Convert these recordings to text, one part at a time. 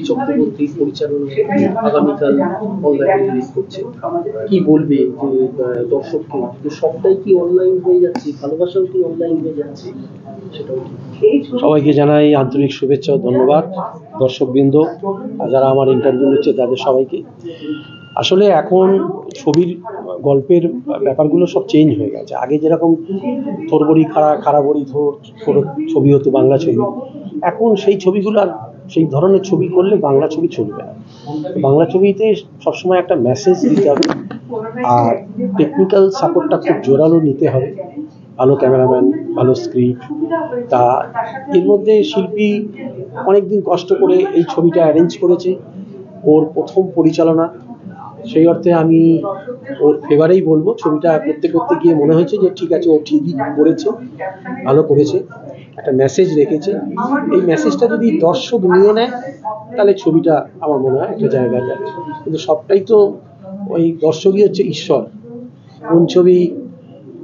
শিল্পী চক্রবর্তী পরিচালনা আগামীকাল অনলাইনে রিলিজ করছে, কি বলবে যে দর্শককে সবটাই কি অনলাইন হয়ে যাচ্ছে, ভালোবাসাও কি অনলাইন হয়ে যাচ্ছে সেটাও? সবাইকে জানাই আন্তরিক শুভেচ্ছা ও ধন্যবাদ। দর্শকবৃন্দ যারা আমার ইন্টারভিউ নিচ্ছে তাদের সবাইকে। আসলে এখন ছবির গল্পের ব্যাপারগুলো সব চেঞ্জ হয়ে গেছে। আগে যেরকম থোর বড়ি খাড়া বড়ি থোর ছবি হতো বাংলা ছবি, এখন সেই ছবিগুলো আর সেই ধরনের ছবি করলে বাংলা ছবি চলবে না। বাংলা ছবিতে সবসময় একটা মেসেজ দিতে হবে, আর টেকনিক্যাল সাপোর্টটা খুব জোরালো নিতে হবে। ভালো ক্যামেরাম্যান, ভালো স্ক্রিপ্ট। তা এর মধ্যে শিল্পী অনেকদিন কষ্ট করে এই ছবিটা অ্যারেঞ্জ করেছে, ওর প্রথম পরিচালনা। সেই অর্থে আমি ওর ফেভারেই বলবো। ছবিটা করতে করতে গিয়ে মনে হয়েছে যে ঠিক আছে, ও ঠিকই করেছে, ভালো করেছে, একটা মেসেজ রেখেছে। এই মেসেজটা যদি দর্শক নিয়ে নেয় তাহলে ছবিটা আমার মনে হয় একটা জায়গায় যাচ্ছে। কিন্তু সবটাই তো ওই দর্শকই হচ্ছে ঈশ্বর। কোন ছবি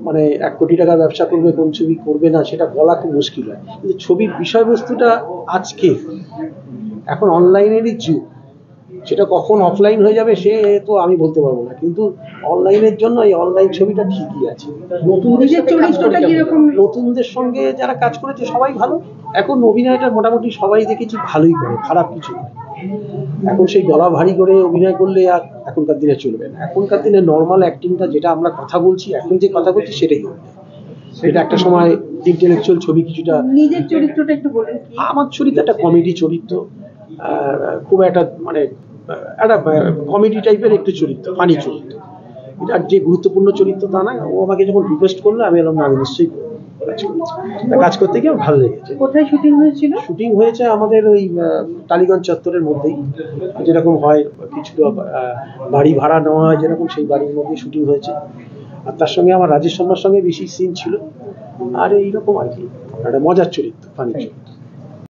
মানে 1 কোটি টাকার ব্যবসা করবে, কোন ছবি করবে না, সেটা বলা খুব মুশকিল হয়। কিন্তু ছবির বিষয়বস্তুটা আজকে এখন অনলাইনেরই যুগ, সেটা কখন অফলাইন হয়ে যাবে সে তো আমি বলতে পারবো না, কিন্তু অনলাইনের জন্য এই অনলাইন ছবিটা ঠিকই আছে। নতুনদের সঙ্গে যারা কাজ করেছে সবাই ভালো। এখন অভিনয়টা মোটামুটি সবাই দেখেছি ভালোই করে, খারাপ কিছু নয়। এখন সেই গলা ভারী করে অভিনয় করলে আর এখনকার দিনে চলবে না। এখনকার দিনে নর্মাল অ্যাক্টিংটা, যেটা আমরা কথা বলছি এখন যে কথা বলছি সেটাই হবে। সেটা একটা সময় ইন্টেলেকচুয়াল ছবি কিছুটা। নিজের চরিত্রটা একটু বলুন। আমার চরিত্র একটা কমেডি চরিত্র, খুব একটা মানে একটা কমেডি টাইপের একটু চরিত্র, ফানি চরিত্র। এটা যে গুরুত্বপূর্ণ চরিত্র তা না। ও আমাকে যখন রিকোয়েস্ট করলো আমি এলাম, আমি নিশ্চয়ই কাজ করতে গিয়ে ভালো লেগেছে। কোথায় শুটিং হয়েছিল? শুটিং হয়েছে আমাদের ওই টালিগঞ্জ চত্বরের মধ্যেই, যেরকম হয় কিছু বাড়ি ভাড়া নেওয়া হয় যেরকম, সেই বাড়ির মধ্যেই শুটিং হয়েছে। আর তার সঙ্গে আমার রাজেশ শর্মার সঙ্গে বেশি সিন ছিল। আর এইরকম আর কি, একটা মজার চরিত্র, ফানি চরিত্র।